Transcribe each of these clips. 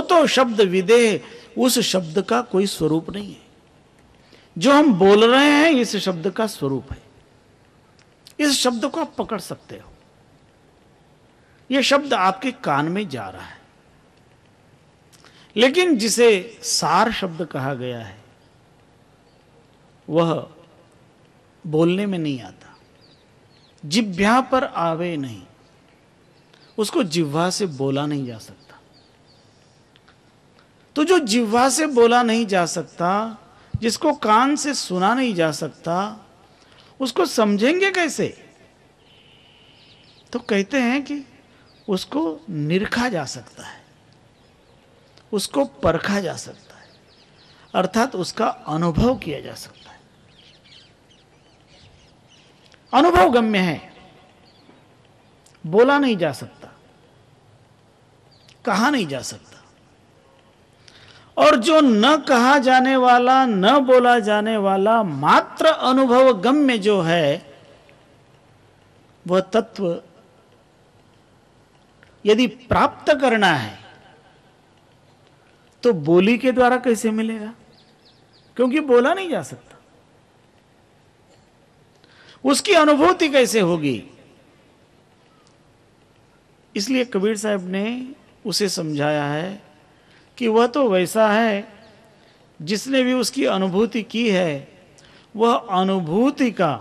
सो तो शब्द विदेह, उस शब्द का कोई स्वरूप नहीं है। जो हम बोल रहे हैं इस शब्द का स्वरूप है। इस शब्द को आप पकड़ सकते हो। यह शब्द आपके कान में जा रहा है, लेकिन जिसे सार शब्द कहा गया है वह बोलने में नहीं आता, जिह्वा पर आवे नहीं, उसको जिह्वा से बोला नहीं जा सकता। तो जो जिह्वा से बोला नहीं जा सकता, जिसको कान से सुना नहीं जा सकता, उसको समझेंगे कैसे? तो कहते हैं कि उसको निरखा जा सकता है, उसको परखा जा सकता है, अर्थात उसका अनुभव किया जा सकता है। अनुभव गम्य है, बोला नहीं जा सकता, कहा नहीं जा सकता। और जो न कहा जाने वाला, न बोला जाने वाला, मात्र अनुभव गम्य जो है, वह तत्व यदि प्राप्त करना है तो बोली के द्वारा कैसे मिलेगा? क्योंकि बोला नहीं जा सकता। उसकी अनुभूति कैसे होगी? इसलिए कबीर साहब ने उसे समझाया है कि वह तो वैसा है, जिसने भी उसकी अनुभूति की है वह अनुभूति का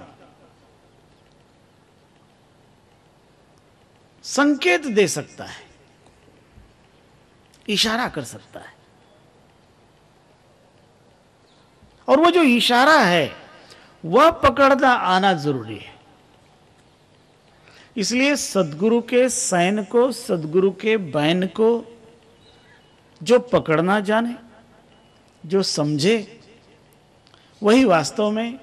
संकेत दे सकता है, इशारा कर सकता है। और वो जो इशारा है वह पकड़ना आना जरूरी है। इसलिए सद्गुरु के सैन को, सद्गुरु के बैन को जो पकड़ना जाने, जो समझे, वही वास्तव में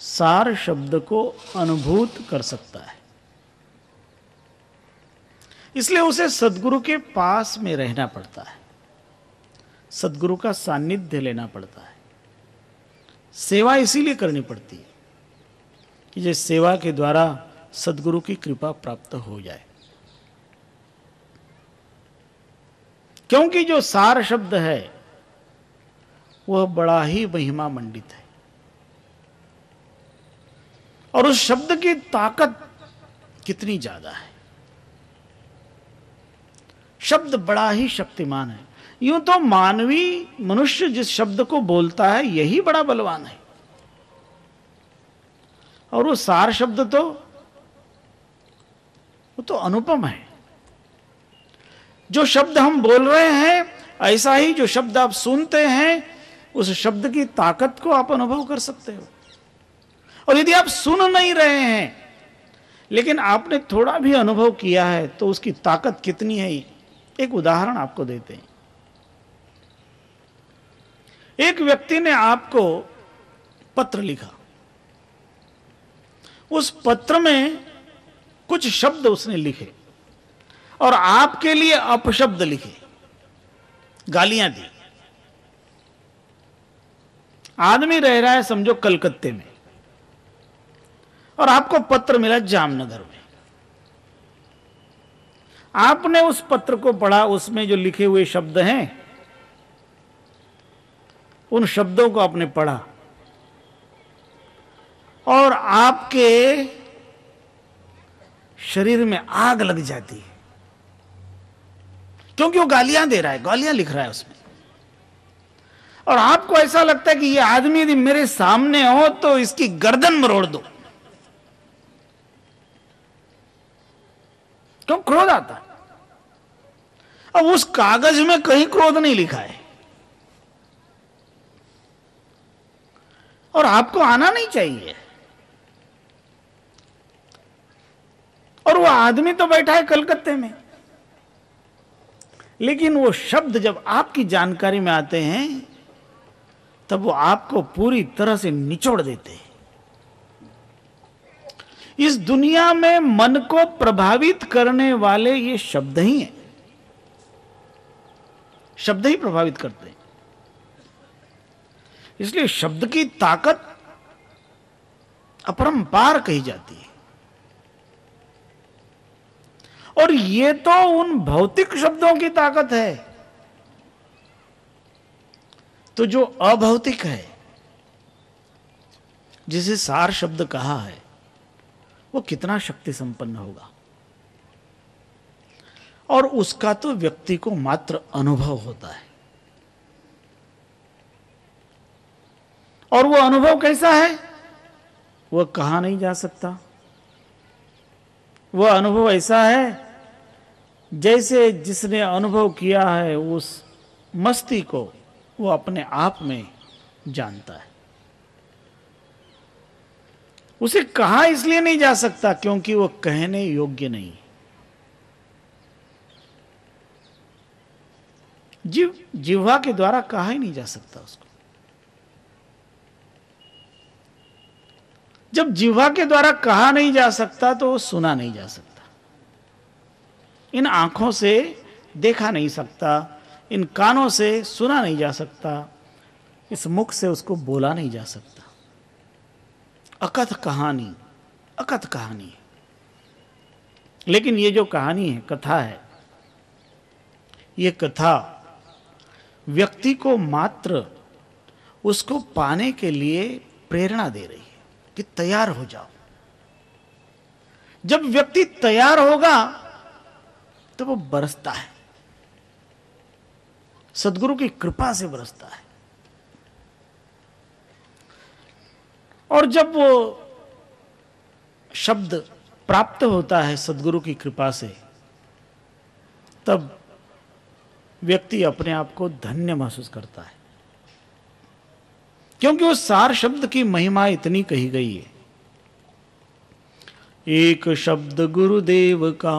सार शब्द को अनुभूत कर सकता है। इसलिए उसे सद्गुरु के पास में रहना पड़ता है, सद्गुरु का सानिध्य लेना पड़ता है। सेवा इसीलिए करनी पड़ती है कि जिस सेवा के द्वारा सद्गुरु की कृपा प्राप्त हो जाए। क्योंकि जो सार शब्द है वह बड़ा ही महिमा मंडित है, और उस शब्द की ताकत कितनी ज्यादा है। शब्द बड़ा ही शक्तिमान है। यूं तो मानवी मनुष्य जिस शब्द को बोलता है यही बड़ा बलवान है, और वो सार शब्द तो वो तो अनुपम है। जो शब्द हम बोल रहे हैं, ऐसा ही जो शब्द आप सुनते हैं, उस शब्द की ताकत को आप अनुभव कर सकते हो। और यदि आप सुन नहीं रहे हैं लेकिन आपने थोड़ा भी अनुभव किया है तो उसकी ताकत कितनी है। एक उदाहरण आपको देते हैं। एक व्यक्ति ने आपको पत्र लिखा, उस पत्र में कुछ शब्द उसने लिखे और आपके लिए अपशब्द लिखे, गालियां दी। आदमी रह रहा है समझो कलकत्ते में, और आपको पत्र मिला जामनगर में। आपने उस पत्र को पढ़ा, उसमें जो लिखे हुए शब्द हैं उन शब्दों को आपने पढ़ा और आपके शरीर में आग लग जाती है, क्योंकि वो गालियां दे रहा है, गालियां लिख रहा है उसमें। और आपको ऐसा लगता है कि ये आदमी यदि मेरे सामने हो तो इसकी गर्दन मरोड़ दो। क्यों? क्रोध आता है। अब उस कागज में कहीं क्रोध नहीं लिखा है, और आपको आना नहीं चाहिए। और वो आदमी तो बैठा है कलकत्ते में, लेकिन वो शब्द जब आपकी जानकारी में आते हैं तब वो आपको पूरी तरह से निचोड़ देते हैं। इस दुनिया में मन को प्रभावित करने वाले ये शब्द ही हैं, शब्द ही प्रभावित करते हैं। इसलिए शब्द की ताकत अपरंपार कही जाती है। और ये तो उन भौतिक शब्दों की ताकत है तो जो अभौतिक है, जिसे सार शब्द कहा है, वो कितना शक्ति संपन्न होगा। और उसका तो व्यक्ति को मात्र अनुभव होता है। और वो अनुभव कैसा है, वह कहा नहीं जा सकता। वह अनुभव ऐसा है जैसे जिसने अनुभव किया है उस मस्ती को वो अपने आप में जानता है। उसे कहा इसलिए नहीं जा सकता क्योंकि वो कहने योग्य नहीं है। जिह्वा के द्वारा कहा ही नहीं जा सकता उसको। जब जिह्वा के द्वारा कहा नहीं जा सकता तो वो सुना नहीं जा सकता। इन आंखों से देखा नहीं सकता, इन कानों से सुना नहीं जा सकता, इस मुख से उसको बोला नहीं जा सकता। अकथ कहानी, अकथ कहानी है। लेकिन ये जो कहानी है, कथा है, ये कथा व्यक्ति को मात्र उसको पाने के लिए प्रेरणा दे रही है कि तैयार हो जाओ। जब व्यक्ति तैयार होगा तो वो बरसता है, सद्गुरु की कृपा से बरसता है। और जब वो शब्द प्राप्त होता है सद्गुरु की कृपा से, तब व्यक्ति अपने आप को धन्य महसूस करता है, क्योंकि उस सार शब्द की महिमा इतनी कही गई है। एक शब्द गुरुदेव का,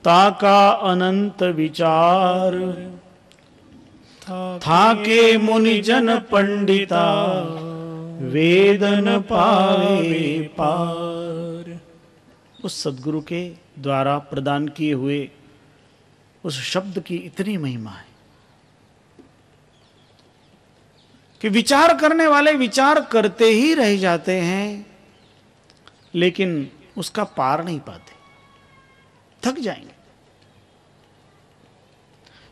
ताका अनंत विचार, था के मुनि जन पंडिता, वेदन पावे पार। उस सद्गुरु के द्वारा प्रदान किए हुए उस शब्द की इतनी महिमा है कि विचार करने वाले विचार करते ही रह जाते हैं, लेकिन उसका पार नहीं पाते, थक जाएंगे।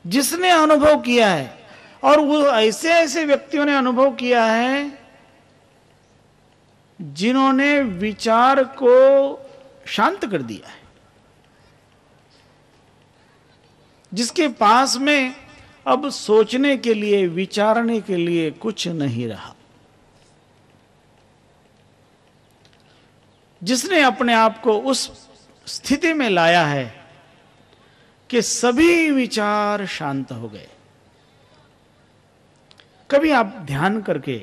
जिसने अनुभव किया है, और वो ऐसे ऐसे व्यक्तियों ने अनुभव किया है जिन्होंने विचार को शांत कर दिया है, जिसके पास में अब सोचने के लिए, विचारने के लिए कुछ नहीं रहा, जिसने अपने आप को उस स्थिति में लाया है कि सभी विचार शांत हो गए। कभी आप ध्यान करके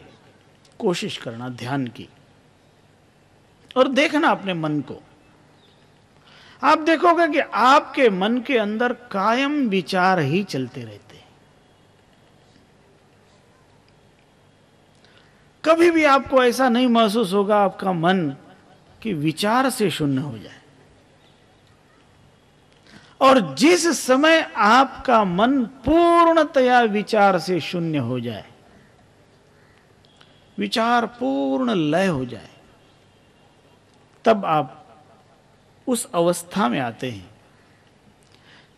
कोशिश करना, ध्यान की, और देखना अपने मन को। आप देखोगे कि आपके मन के अंदर कायम विचार ही चलते रहते हैं। कभी भी आपको ऐसा नहीं महसूस होगा आपका मन कि विचार से शून्य हो जाए। और जिस समय आपका मन पूर्णतया विचार से शून्य हो जाए, विचार पूर्ण लय हो जाए, तब आप उस अवस्था में आते हैं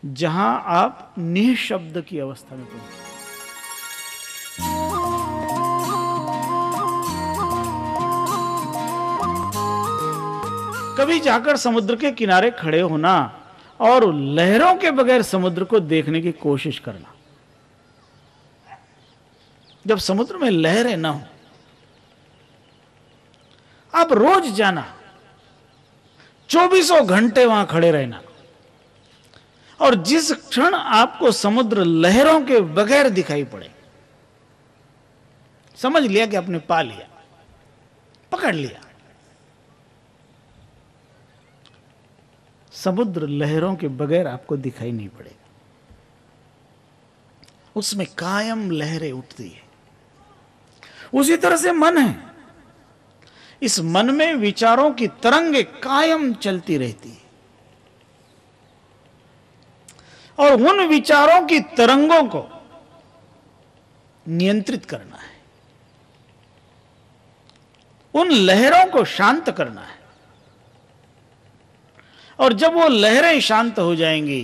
जहां आप निःशब्द की अवस्था में पहुंचे। कभी जाकर समुद्र के किनारे खड़े होना और लहरों के बगैर समुद्र को देखने की कोशिश करना। जब समुद्र में लहरें ना हो, आप रोज जाना, 24 घंटे वहां खड़े रहना, और जिस क्षण आपको समुद्र लहरों के बगैर दिखाई पड़े, समझ लिया कि आपने पा लिया, पकड़ लिया। समुद्र लहरों के बगैर आपको दिखाई नहीं पड़ेगा, उसमें कायम लहरें उठती है। उसी तरह से मन है, इस मन में विचारों की तरंगें कायम चलती रहती है, और उन विचारों की तरंगों को नियंत्रित करना है, उन लहरों को शांत करना है। और जब वो लहरें शांत हो जाएंगी,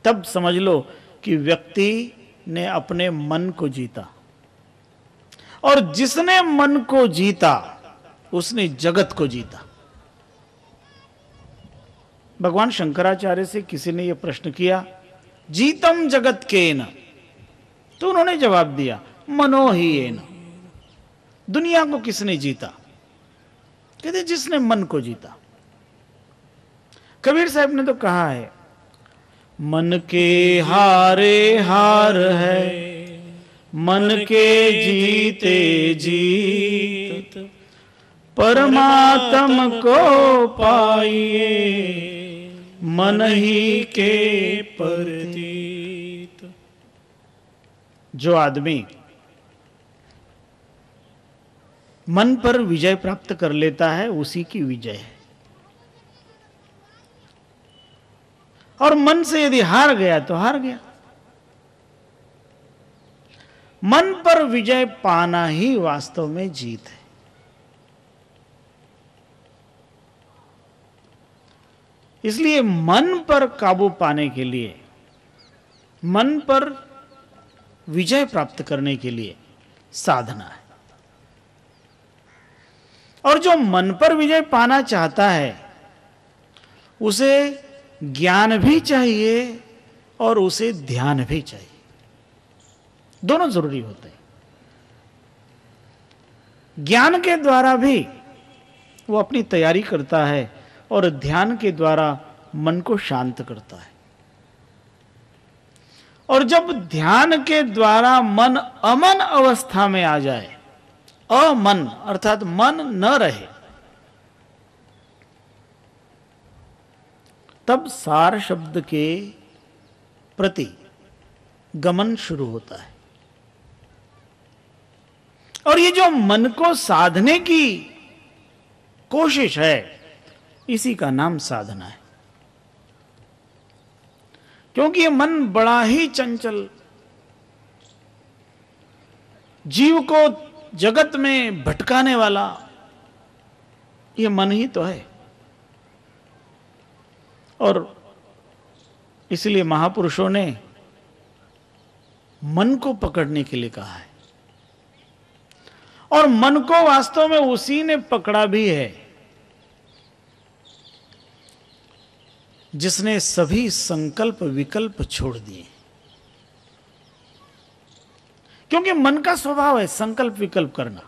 तब समझ लो कि व्यक्ति ने अपने मन को जीता, और जिसने मन को जीता उसने जगत को जीता। भगवान शंकराचार्य से किसी ने यह प्रश्न किया, जीतम जगत केन, तो उन्होंने जवाब दिया, मनो ही येन। दुनिया को किसने जीता? कहते जिसने मन को जीता। कबीर साहब ने तो कहा है, मन के हारे हार है, मन के जीते जीत, परमात्म को पाइए मन ही के प्रतीत। जो आदमी मन पर विजय प्राप्त कर लेता है उसी की विजय है, और मन से यदि हार गया तो हार गया। मन पर विजय पाना ही वास्तव में जीत है। इसलिए मन पर काबू पाने के लिए, मन पर विजय प्राप्त करने के लिए साधना है। और जो मन पर विजय पाना चाहता है उसे ज्ञान भी चाहिए और उसे ध्यान भी चाहिए, दोनों जरूरी होते हैं। ज्ञान के द्वारा भी वो अपनी तैयारी करता है और ध्यान के द्वारा मन को शांत करता है। और जब ध्यान के द्वारा मन अमन अवस्था में आ जाए, अमन अर्थात मन न रहे, तब सार शब्द के प्रति गमन शुरू होता है। और ये जो मन को साधने की कोशिश है, इसी का नाम साधना है। क्योंकि ये मन बड़ा ही चंचल, जीव को जगत में भटकाने वाला ये मन ही तो है। और इसलिए महापुरुषों ने मन को पकड़ने के लिए कहा है, और मन को वास्तव में उसी ने पकड़ा भी है जिसने सभी संकल्प विकल्प छोड़ दिए। क्योंकि मन का स्वभाव है संकल्प विकल्प करना।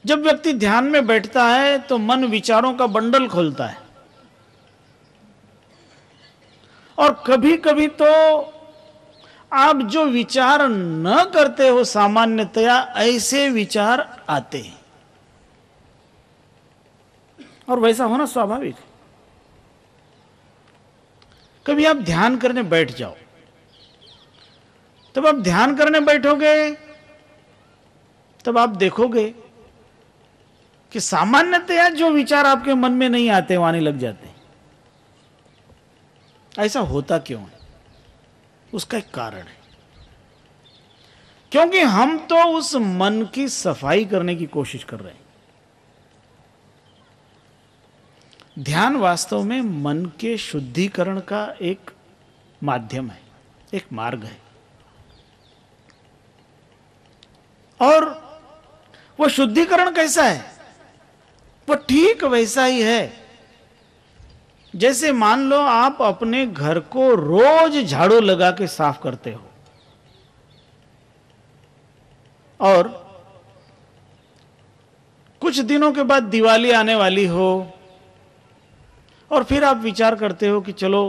जब व्यक्ति ध्यान में बैठता है तो मन विचारों का बंडल खोलता है, और कभी कभी तो आप जो विचार न करते हो सामान्यतया ऐसे विचार आते हैं, और वैसा होना स्वाभाविक है। कभी आप ध्यान करने बैठ जाओ, तब आप ध्यान करने बैठोगे तब आप देखोगे कि सामान्यतया जो विचार आपके मन में नहीं आते वो आने लग जाते हैं। ऐसा होता क्यों है? उसका एक कारण है, क्योंकि हम तो उस मन की सफाई करने की कोशिश कर रहे हैं। ध्यान वास्तव में मन के शुद्धिकरण का एक माध्यम है, एक मार्ग है। और वो शुद्धिकरण कैसा है? वो ठीक वैसा ही है जैसे मान लो आप अपने घर को रोज झाड़ू लगा के साफ करते हो, और कुछ दिनों के बाद दिवाली आने वाली हो, और फिर आप विचार करते हो कि चलो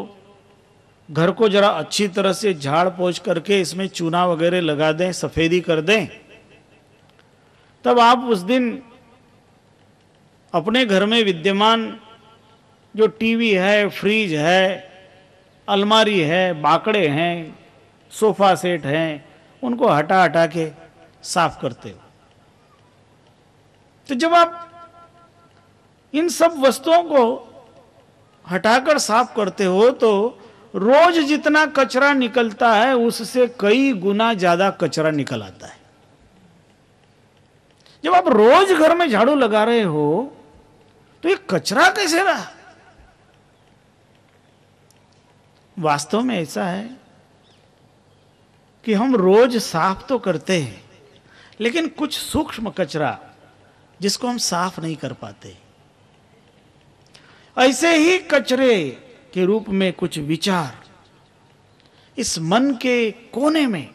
घर को जरा अच्छी तरह से झाड़ पोंछ करके इसमें चूना वगैरह लगा दें, सफेदी कर दें। तब आप उस दिन अपने घर में विद्यमान जो टीवी है, फ्रिज है, अलमारी है, बाकड़े हैं, सोफा सेट हैं, उनको हटा हटा के साफ करते हो। तो जब आप इन सब वस्तुओं को हटाकर साफ करते हो तो रोज जितना कचरा निकलता है उससे कई गुना ज्यादा कचरा निकल आता है। जब आप रोज घर में झाड़ू लगा रहे हो तो ये कचरा कैसे रहा? वास्तव में ऐसा है कि हम रोज साफ तो करते हैं, लेकिन कुछ सूक्ष्म कचरा जिसको हम साफ नहीं कर पाते, ऐसे ही कचरे के रूप में कुछ विचार इस मन के कोने में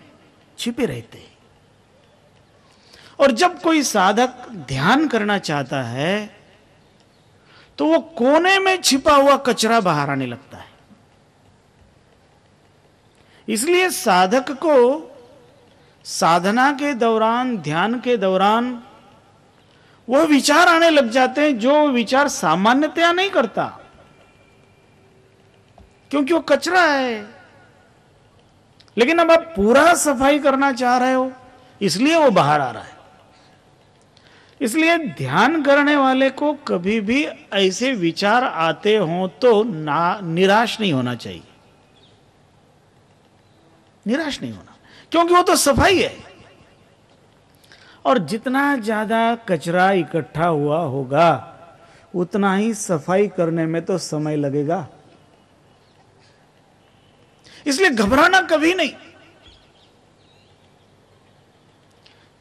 छिपे रहते हैं। और जब कोई साधक ध्यान करना चाहता है तो वो कोने में छिपा हुआ कचरा बाहर आने लगता है। इसलिए साधक को साधना के दौरान, ध्यान के दौरान वो विचार आने लग जाते हैं जो विचार सामान्यतया नहीं करता, क्योंकि वो कचरा है। लेकिन अब आप पूरा सफाई करना चाह रहे हो, इसलिए वो बाहर आ रहा है। इसलिए ध्यान करने वाले को कभी भी ऐसे विचार आते हों तो निराश नहीं होना चाहिए, निराश नहीं होना, क्योंकि वो तो सफाई है। और जितना ज्यादा कचरा इकट्ठा हुआ होगा उतना ही सफाई करने में तो समय लगेगा। इसलिए घबराना कभी नहीं।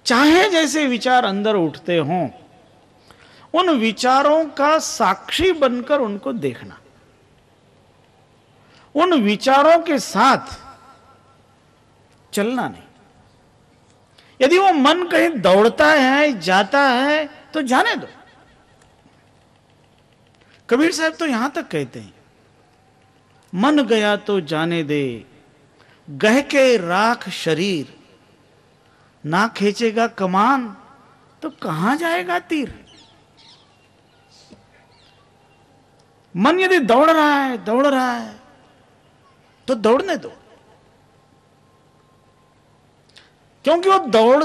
चाहे जैसे विचार अंदर उठते हों, उन विचारों का साक्षी बनकर उनको देखना, उन विचारों के साथ चलना नहीं। यदि वो मन कहीं दौड़ता है, जाता है, तो जाने दो। कबीर साहब तो यहां तक कहते हैं, मन गया तो जाने दे, गह के राख शरीर, ना खींचेगा कमान तो कहां जाएगा तीर। मन यदि दौड़ रहा है तो दौड़ने दो, क्योंकि वो दौड़